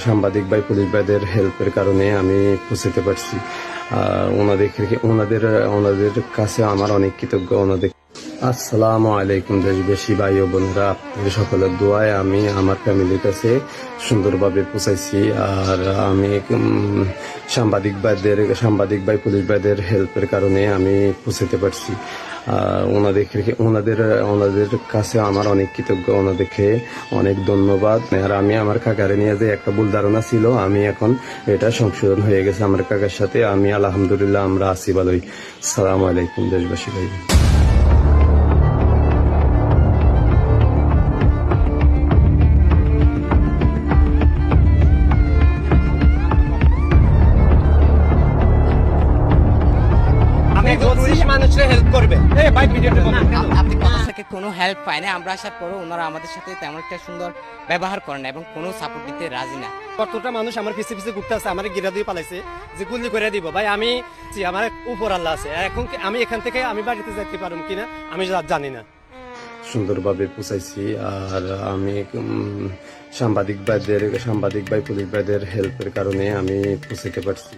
সাংবাদিক ভাই পুলিশ ভাইদের হেল্পের কারণে আমি পৌঁছতে পারছি। ওনাদের কাছে আমার অনেক কৃতজ্ঞ। আসসালামু আলাইকুম দেশবাসী ভাই ও বোনেরা, আপনাদের সকলের দোয়ায় আমি আমার ফ্যামিলির কাছে সুন্দরভাবে পৌঁছাইছি। আর আমি সাংবাদিক ভাই পুলিশ ভাইদের হেল্পের কারণে আমি পৌঁছাতে পারছি। ওনাদের কাছে আমার অনেক কৃতজ্ঞ, ওনাদেরকে অনেক ধন্যবাদ। আর আমি আমার কাকারে নিয়ে যে একটা ভুল ধারণা ছিল, আমি এখন এটা সংশোধন হয়ে গেছে আমার কাকার সাথে। আমি আলহামদুলিল্লাহ আমরা আছি ভালোই। আসসালামু আলাইকুম দেশবাসী ভাই। আপনি কারোর থেকে কোনো হেল্প পায় না, আমরা আসার পরও ওনারা আমাদের সাথে তেমন একটা সুন্দর ব্যবহার করেন না এবং কোনো সাপোর্ট দিতে রাজি না। কতটা মানুষ আমার পিছে পিছে ঘুরতে আছে, আমার গিরা দিয়ে পালাইছে যে গুলি করে দিব। ভাই আমি আমার উপর আল্লাহ আছে, এখন আমি এখান থেকে আমি বাড়িতে যেতে পারবো কিনা আমি জানি না। সুন্দরভাবে পৌঁছাইছি। আর আমি সাংবাদিক ভাই পুলিশ ভাইদের হেল্পের কারণে আমি পৌঁছাতে পারছি।